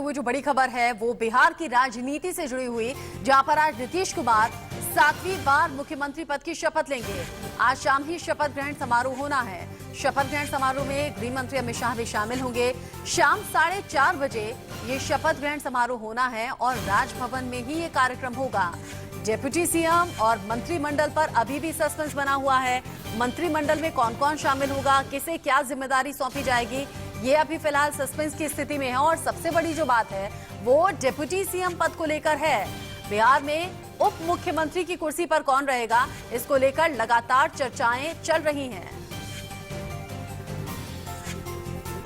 हुए जो बड़ी खबर है वो बिहार की राजनीति से जुड़ी हुई, जहां पर आज नीतीश कुमार 7वीं बार मुख्यमंत्री पद की शपथ लेंगे। आज शाम ही शपथ ग्रहण समारोह होना है। शपथ ग्रहण समारोह में गृह मंत्री अमित शाह भी शामिल होंगे। शाम 4:30 बजे ये शपथ ग्रहण समारोह होना है और राजभवन में ही ये कार्यक्रम होगा। डिप्टी सीएम और मंत्रिमंडल पर अभी भी सस्पेंस बना हुआ है। मंत्रिमंडल में कौन कौन शामिल होगा, किसे क्या जिम्मेदारी सौंपी जाएगी, ये अभी फिलहाल सस्पेंस की स्थिति में है। और सबसे बड़ी जो बात है वो डिप्टी सीएम पद को लेकर है। बिहार में उप मुख्यमंत्री की कुर्सी पर कौन रहेगा, इसको लेकर लगातार चर्चाएं चल रही हैं।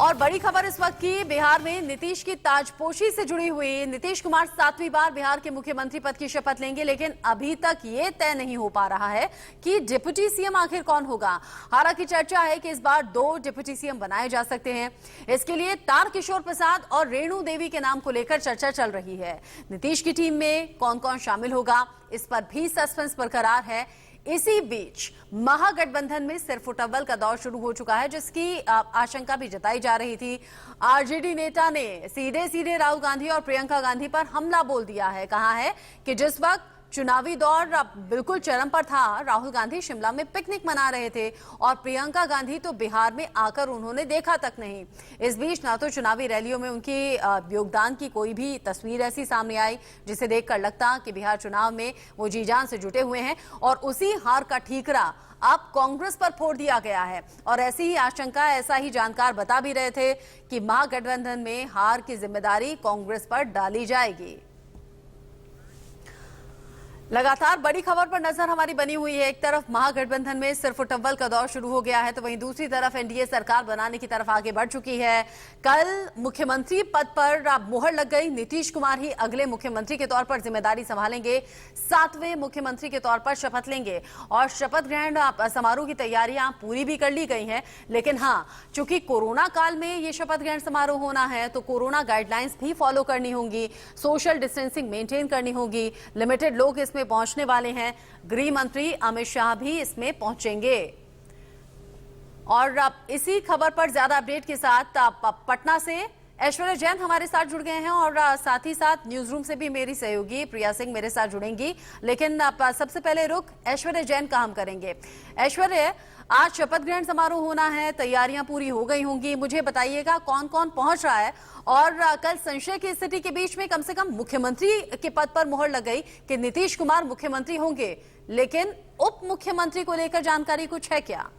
और बड़ी खबर इस वक्त की, बिहार में नीतीश की ताजपोशी से जुड़ी हुई। नीतीश कुमार 7वीं बार बिहार के मुख्यमंत्री पद की शपथ लेंगे, लेकिन अभी तक ये तय नहीं हो पा रहा है कि डिप्टी सीएम आखिर कौन होगा। हालांकि चर्चा है कि इस बार 2 डिप्टी सीएम बनाए जा सकते हैं। इसके लिए तारकिशोर प्रसाद और रेणु देवी के नाम को लेकर चर्चा चल रही है। नीतीश की टीम में कौन कौन शामिल होगा, इस पर भी सस्पेंस बरकरार है। इसी बीच महागठबंधन में सिरफुटव्वल का दौर शुरू हो चुका है, जिसकी आशंका भी जताई जा रही थी। आरजेडी नेता ने सीधे सीधे राहुल गांधी और प्रियंका गांधी पर हमला बोल दिया है। कहा है कि जिस वक्त चुनावी दौर बिल्कुल चरम पर था, राहुल गांधी शिमला में पिकनिक मना रहे थे और प्रियंका गांधी तो बिहार में आकर उन्होंने देखा तक नहीं। इस बीच ना तो चुनावी रैलियों में उनके योगदान की कोई भी तस्वीर ऐसी सामने आई जिसे देखकर लगता कि बिहार चुनाव में वो जी जान से जुटे हुए हैं, और उसी हार का ठीकरा अब कांग्रेस पर फोड़ दिया गया है। और ऐसी ही आशंका, ऐसा ही जानकार बता भी रहे थे कि महागठबंधन में हार की जिम्मेदारी कांग्रेस पर डाली जाएगी। लगातार बड़ी खबर पर नजर हमारी बनी हुई है। एक तरफ महागठबंधन में सिरफुटव्वल का दौर शुरू हो गया है, तो वहीं दूसरी तरफ एनडीए सरकार बनाने की तरफ आगे बढ़ चुकी है। कल मुख्यमंत्री पद पर मुहर लग गई। नीतीश कुमार ही अगले मुख्यमंत्री के तौर पर जिम्मेदारी संभालेंगे, 7वें मुख्यमंत्री के तौर पर शपथ लेंगे। और शपथ ग्रहण समारोह की तैयारियां पूरी भी कर ली गई हैं, लेकिन हाँ, चूंकि कोरोना काल में ये शपथ ग्रहण समारोह होना है तो कोरोना गाइडलाइंस भी फॉलो करनी होंगी, सोशल डिस्टेंसिंग मेंटेन करनी होगी, लिमिटेड लोग इसमें पहुंचने वाले हैं। गृह मंत्री अमित शाह भी इसमें पहुंचेंगे। और अब इसी खबर पर ज्यादा अपडेट के साथ पटना से ऐश्वर्या जैन हमारे साथ जुड़ गए हैं, और साथ ही साथ न्यूज रूम से भी मेरी सहयोगी प्रिया सिंह मेरे साथ जुड़ेंगी। लेकिन सबसे पहले रुख ऐश्वर्या जैन का हम करेंगे। ऐश्वर्या, आज शपथ ग्रहण समारोह होना है, तैयारियां पूरी हो गई होंगी। मुझे बताइएगा कौन कौन पहुंच रहा है, और कल संशय की स्थिति के बीच में कम से कम मुख्यमंत्री के पद पर मुहर लग गई कि नीतीश कुमार मुख्यमंत्री होंगे, लेकिन उप मुख्यमंत्री को लेकर जानकारी कुछ है क्या?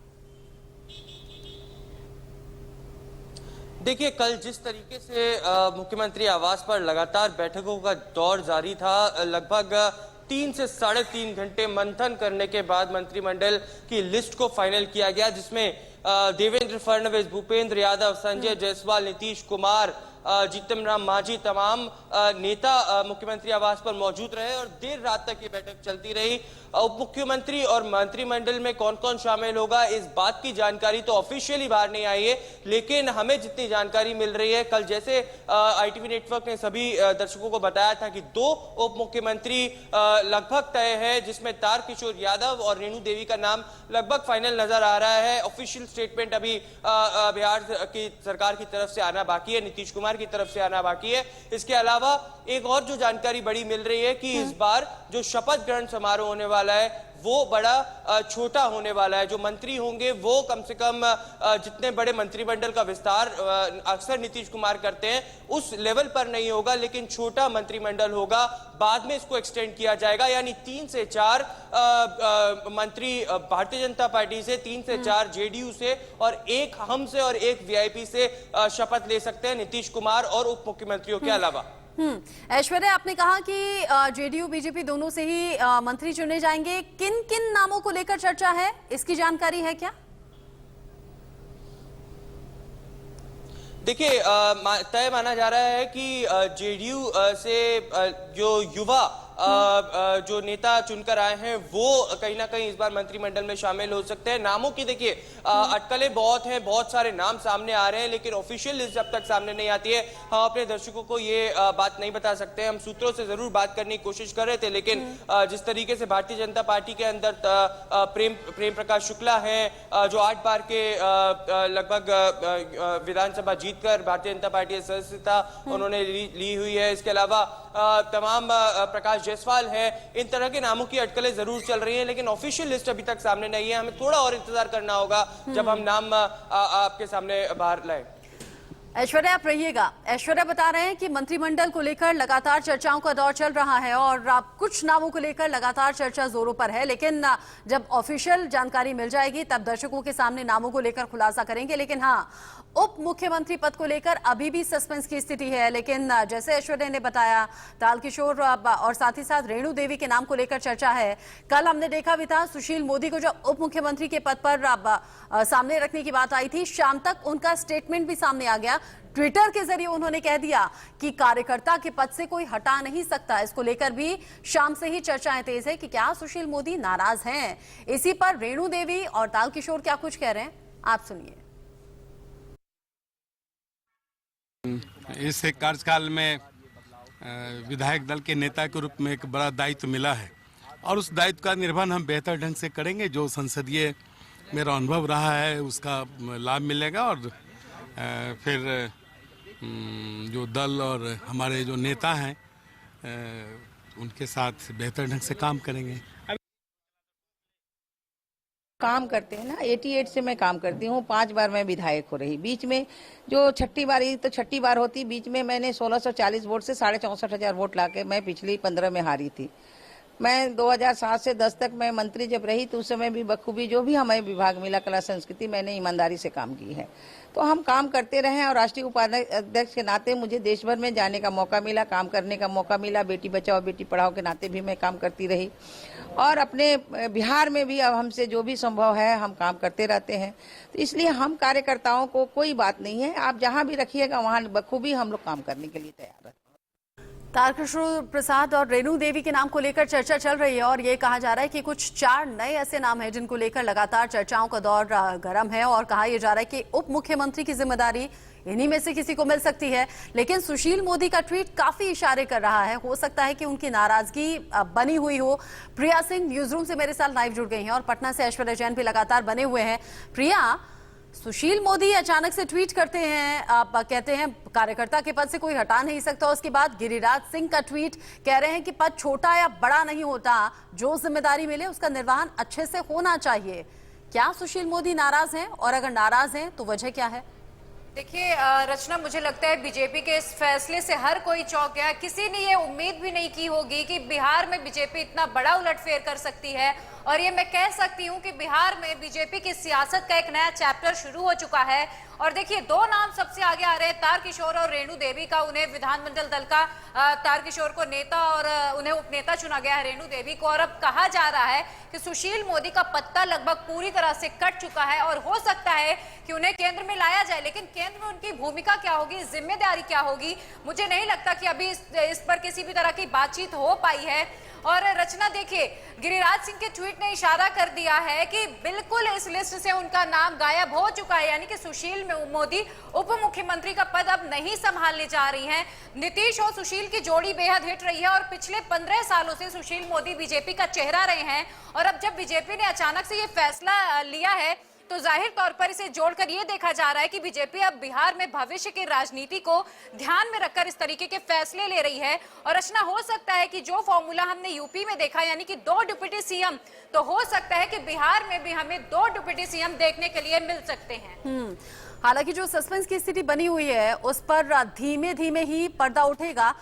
देखिए, कल जिस तरीके से मुख्यमंत्री आवास पर लगातार बैठकों का दौर जारी था, लगभग 3 से 3.5 घंटे मंथन करने के बाद मंत्रिमंडल की लिस्ट को फाइनल किया गया, जिसमें देवेंद्र फडणवीस, भूपेंद्र यादव, संजय जायसवाल, नीतीश कुमार, जीतन राम मांझी, तमाम नेता मुख्यमंत्री आवास पर मौजूद रहे और देर रात तक ये बैठक चलती रही। उप मुख्यमंत्री और मंत्रिमंडल में कौन कौन शामिल होगा, इस बात की जानकारी तो ऑफिशियली बाहर नहीं आई है, लेकिन हमें जितनी जानकारी मिल रही है, कल जैसे आईटीवी नेटवर्क ने सभी दर्शकों को बताया था कि 2 उप मुख्यमंत्री लगभग तय है, जिसमें तारकिशोर यादव और रेणु देवी का नाम लगभग फाइनल नजर आ रहा है। ऑफिशियल स्टेटमेंट अभी बिहार की सरकार की तरफ से आना बाकी है, नीतीश कुमार की तरफ से आना बाकी है। इसके अलावा एक और जो जानकारी बड़ी मिल रही है कि इस बार जो शपथ ग्रहण समारोह होने वाला है वो बड़ा छोटा होने वाला है। जो मंत्री होंगे वो कम से कम जितने बड़े मंत्रिमंडल का विस्तार अक्सर नीतीश कुमार करते हैं उस लेवल पर नहीं होगा, लेकिन छोटा मंत्रिमंडल होगा। बाद में इसको एक्सटेंड किया जाएगा, यानी 3 से 4 मंत्री भारतीय जनता पार्टी से, 3 से 4 जेडीयू से और 1 हम से और 1 वीआईपी से शपथ ले सकते हैं नीतीश कुमार और उप मुख्यमंत्रियों के अलावा। ऐश्वर्या, आपने कहा कि जेडीयू बीजेपी दोनों से ही मंत्री चुने जाएंगे। किन किन नामों को लेकर चर्चा है, इसकी जानकारी है क्या? देखिए, तय माना जा रहा है कि जेडीयू से जो युवा जो नेता चुनकर आए हैं वो कहीं ना कहीं इस बार मंत्रिमंडल में शामिल हो सकते हैं। नामों की देखिए अटकलें बहुत हैं, बहुत सारे नाम सामने आ रहे हैं, लेकिन ऑफिशियल लिस्ट जब तक सामने नहीं आती है हम अपने दर्शकों को ये बात नहीं बता सकते। हम सूत्रों से जरूर बात करने की कोशिश कर रहे थे, लेकिन जिस तरीके से भारतीय जनता पार्टी के अंदर प्रेम प्रकाश शुक्ला है, जो 8 बार के लगभग विधानसभा जीतकर भारतीय जनता पार्टी की सदस्यता उन्होंने ली हुई है। इसके अलावा तमाम प्रकाश जायसवाल है, इन तरह के नामों की अटकलें जरूर चल रही हैं, लेकिन ऑफिशियल लिस्ट अभी तक सामने नहीं है। हमें थोड़ा और इंतजार करना होगा जब हम नाम आपके सामने बाहर लाएं। ऐश्वर्या आप रहिएगा। ऐश्वर्या बता रहे हैं कि मंत्रिमंडल को लेकर लगातार चर्चाओं का दौर चल रहा है और कुछ नामों को लेकर लगातार चर्चा जोरों पर है, लेकिन जब ऑफिशियल जानकारी मिल जाएगी तब दर्शकों के सामने नामों को लेकर खुलासा करेंगे। लेकिन हाँ, उप मुख्यमंत्री पद को लेकर अभी भी सस्पेंस की स्थिति है। लेकिन जैसे ऐश्वर्या ने बताया, तारकिशोर और साथ ही साथ रेणु देवी के नाम को लेकर चर्चा है। कल हमने देखा भी था सुशील मोदी को जब उप मुख्यमंत्री के पद पर सामने रखने की बात आई थी, शाम तक उनका स्टेटमेंट भी सामने आ गया। ट्विटर के जरिए उन्होंने कह दिया कि कार्यकर्ता के पद से कोई हटा नहीं सकता। इसको लेकर भी शाम से ही चर्चाएं तेज है कि क्या सुशील मोदी नाराज हैं। इसी पर रेणु देवी और तारकिशोर क्या कुछ कह रहे हैं, आप सुनिए। इस कार्यकाल में विधायक दल के नेता के रूप में एक बड़ा दायित्व मिला है और उस दायित्व का निर्वहन हम बेहतर ढंग से करेंगे। जो संसदीय मेरा अनुभव रहा है उसका लाभ मिलेगा और फिर जो दल और हमारे जो नेता हैं उनके साथ बेहतर ढंग से काम करेंगे। काम करते हैं ना, 88 से मैं काम करती हूँ, 5 बार मैं विधायक हो रही। बीच में जो छठी बार होती, बीच में मैंने 1640 वोट से 64,500 वोट लाके मैं पिछली 15 में हारी थी। मैं 2007 से 10 तक मैं मंत्री जब रही तो उस समय भी बखूबी जो भी हमें विभाग मिला कला संस्कृति, मैंने ईमानदारी से काम की है। तो हम काम करते रहे हैं और राष्ट्रीय उपाध्यक्ष के नाते मुझे देश भर में जाने का मौका मिला, काम करने का मौका मिला। बेटी बचाओ बेटी पढ़ाओ के नाते भी मैं काम करती रही और अपने बिहार में भी अब हमसे जो भी संभव है हम काम करते रहते हैं। तो इसलिए हम कार्यकर्ताओं को कोई बात नहीं है, आप जहाँ भी रखिएगा वहाँ बखूबी हम लोग काम करने के लिए तैयार हैं। तारकिशोर प्रसाद और रेणु देवी के नाम को लेकर चर्चा चल रही है और ये कहा जा रहा है कि कुछ 4 नए ऐसे नाम हैं जिनको लेकर लगातार चर्चाओं का दौर गर्म है और कहा यह जा रहा है कि उप मुख्यमंत्री की जिम्मेदारी इन्हीं में से किसी को मिल सकती है। लेकिन सुशील मोदी का ट्वीट काफी इशारे कर रहा है, हो सकता है कि उनकी नाराजगी बनी हुई हो। प्रिया सिंह न्यूज रूम से मेरे साथ लाइव जुड़ गई हैं और पटना से ऐश्वर्या जैन भी लगातार बने हुए हैं। प्रिया, सुशील मोदी अचानक से ट्वीट करते हैं, आप कहते हैं कार्यकर्ता के पद से कोई हटा नहीं सकता। उसके बाद गिरिराज सिंह का ट्वीट कह रहे हैं कि पद छोटा या बड़ा नहीं होता, जो जिम्मेदारी मिले उसका निर्वहन अच्छे से होना चाहिए। क्या सुशील मोदी नाराज हैं और अगर नाराज हैं तो वजह क्या है? देखिए रचना, मुझे लगता है बीजेपी के इस फैसले से हर कोई चौंक गया। किसी ने ये उम्मीद भी नहीं की होगी कि बिहार में बीजेपी इतना बड़ा उलटफेर कर सकती है। और ये मैं कह सकती हूँ कि बिहार में बीजेपी की सियासत का एक नया चैप्टर शुरू हो चुका है। और देखिए 2 नाम सबसे आगे आ रहे हैं, तारकिशोर और रेणु देवी का। उन्हें विधानमंडल दल का तारकिशोर को नेता और उन्हें उपनेता चुना गया है, रेणु देवी को। और अब कहा जा रहा है कि सुशील मोदी का पत्ता लगभग पूरी तरह से कट चुका है और हो सकता है कि उन्हें केंद्र में लाया जाए। लेकिन केंद्र में उनकी भूमिका क्या होगी, जिम्मेदारी क्या होगी, मुझे नहीं लगता कि अभी इस पर किसी भी तरह की बातचीत हो पाई है। और रचना देखिए, गिरिराज सिंह के ट्वीट ने इशारा कर दिया है कि बिल्कुल इस लिस्ट से उनका नाम गायब हो चुका है, यानी कि सुशील मोदी उप मुख्यमंत्री का पद अब नहीं संभालने जा रही हैं। नीतीश और सुशील की जोड़ी बेहद हिट रही है और पिछले 15 सालों से सुशील मोदी बीजेपी का चेहरा रहे हैं। और अब जब बीजेपी ने अचानक से ये फैसला लिया है तो जाहिर तौर पर इसे जोड़कर ये देखा जा रहा है कि बीजेपी अब बिहार में भविष्य की राजनीति को ध्यान में रखकर इस तरीके के फैसले ले रही है। और रचना, हो सकता है कि जो फॉर्मूला हमने यूपी में देखा, यानी कि 2 डिप्टी सीएम, तो हो सकता है कि बिहार में भी हमें 2 डिप्टी सीएम देखने के लिए मिल सकते हैं। हालांकि जो सस्पेंस की स्थिति बनी हुई है उस पर धीमे धीमे ही पर्दा उठेगा।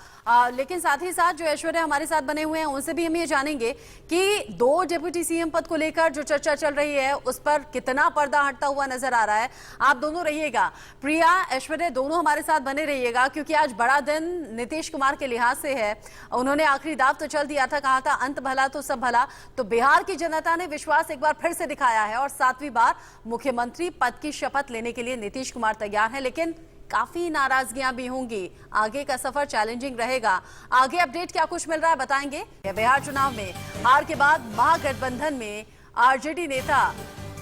लेकिन साथ ही साथ जो ऐश्वर्या हमारे साथ बने हुए हैं उनसे भी हम ये जानेंगे कि 2 डिप्टी सीएम पद को लेकर जो चर्चा चल रही है उस पर कितना पर्दा हटता हुआ नजर आ रहा है। आप दोनों रहिएगा, प्रिया ऐश्वर्या दोनों हमारे साथ बने रहिएगा, क्योंकि आज बड़ा दिन नीतीश कुमार के लिहाज से है। उन्होंने आखिरी दाव तो चल दिया था, कहा था अंत भला तो सब भला। तो बिहार की जनता ने विश्वास एक बार फिर से दिखाया है और 7वीं बार मुख्यमंत्री पद की शपथ लेने के लिए नीतीश कुमार तैयार है। लेकिन काफी नाराजगियां भी होंगी। आगे का सफर चैलेंजिंग रहेगा। आगे अपडेट क्या कुछ मिल रहा है बताएंगे। बिहार चुनाव में हार के बाद महागठबंधन में आरजेडी नेता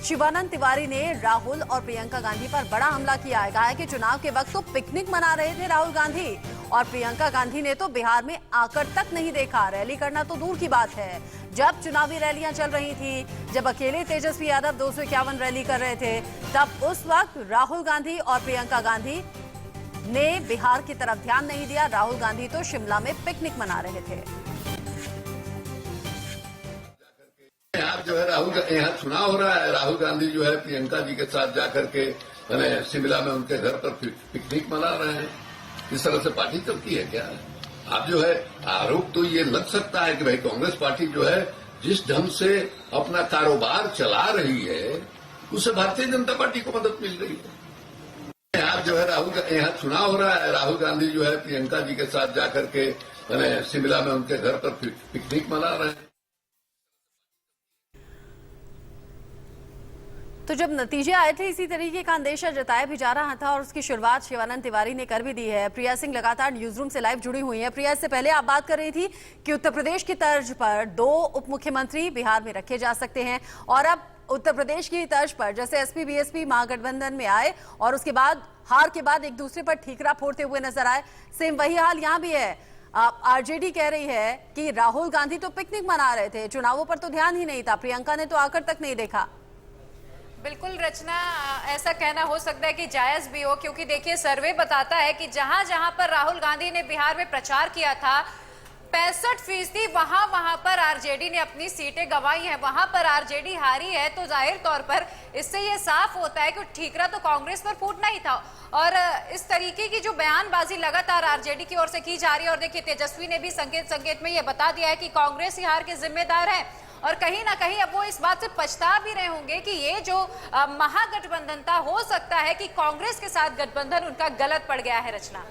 शिवानंद तिवारी ने राहुल और प्रियंका गांधी पर बड़ा हमला किया है। कहा है कि चुनाव के वक्त तो पिकनिक मना रहे थे राहुल गांधी और प्रियंका गांधी ने तो बिहार में आकर तक नहीं देखा। रैली करना तो दूर की बात है। जब चुनावी रैलियां चल रही थी, जब अकेले तेजस्वी यादव 251 रैली कर रहे थे, तब उस वक्त राहुल गांधी और प्रियंका गांधी ने बिहार की तरफ ध्यान नहीं दिया। राहुल गांधी तो शिमला में पिकनिक मना रहे थे। यहाँ जो है यहाँ चुनाव हो रहा है, राहुल गांधी जो है प्रियंका जी के साथ जाकर के शिमला में उनके घर पर पिकनिक मना रहे हैं। इस तरह से पार्टी चलती है क्या? आप जो है आरोप तो ये लग सकता है कि भाई कांग्रेस पार्टी जो है जिस ढंग से अपना कारोबार चला रही है उससे भारतीय जनता पार्टी को मदद मिल रही है। यहाँ जो है यहाँ चुनाव हो रहा है, राहुल गांधी जो है प्रियंका जी के साथ जाकर के शिमला में उनके घर पर पिकनिक मना रहे हैं। तो जब नतीजे आए थे इसी तरीके का अंदेशा जताया भी जा रहा था और उसकी शुरुआत शिवानंद तिवारी ने कर भी दी है। प्रिया सिंह लगातार न्यूज रूम से लाइव जुड़ी हुई है। प्रिया, इससे पहले आप बात कर रही थी कि उत्तर प्रदेश की तर्ज पर 2 उप मुख्यमंत्री बिहार में रखे जा सकते हैं और अब उत्तर प्रदेश की तर्ज पर जैसे एसपी बीएसपी महागठबंधन में आए और उसके बाद हार के बाद एक दूसरे पर ठीकरा फोड़ते हुए नजर आए, सेम वही हाल यहाँ भी है। आरजेडी कह रही है कि राहुल गांधी तो पिकनिक मना रहे थे, चुनावों पर तो ध्यान ही नहीं था, प्रियंका ने तो आकर तक नहीं देखा। बिल्कुल रचना, ऐसा कहना हो सकता है कि जायज भी हो, क्योंकि देखिए सर्वे बताता है कि जहां जहां पर राहुल गांधी ने बिहार में प्रचार किया था 65% वहां पर आरजेडी ने अपनी सीटें गंवाई हैं, वहां पर आरजेडी हारी है। तो जाहिर तौर पर इससे ये साफ होता है कि ठीकरा तो कांग्रेस पर फूटना ही था। और इस तरीके की जो बयानबाजी लगातार आरजेडी की ओर से की जा रही है और देखिए तेजस्वी ने भी संकेत में ये बता दिया है कि कांग्रेस ही हार के जिम्मेदार है और कहीं ना कहीं अब वो इस बात से पछता भी रहे होंगे कि ये जो महागठबंधन था, हो सकता है कि कांग्रेस के साथ गठबंधन उनका गलत पड़ गया है। रचना,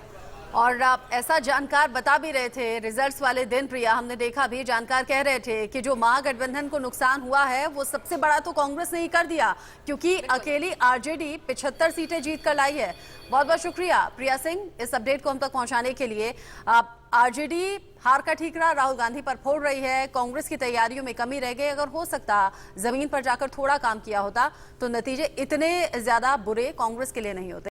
और ऐसा जानकार बता भी रहे थे रिजल्ट्स वाले दिन। प्रिया, हमने देखा भी, जानकार कह रहे थे कि जो महागठबंधन को नुकसान हुआ है वो सबसे बड़ा तो कांग्रेस ने ही कर दिया, क्योंकि अकेली आरजेडी 75 सीटें जीत कर लाई है। बहुत बहुत शुक्रिया प्रिया सिंह इस अपडेट को हम तक पहुंचाने के लिए। आरजेडी हार का ठीकरा राहुल गांधी पर फोड़ रही है। कांग्रेस की तैयारियों में कमी रह गई। अगर हो सकता जमीन पर जाकर थोड़ा काम किया होता तो नतीजे इतने ज्यादा बुरे कांग्रेस के लिए नहीं होते।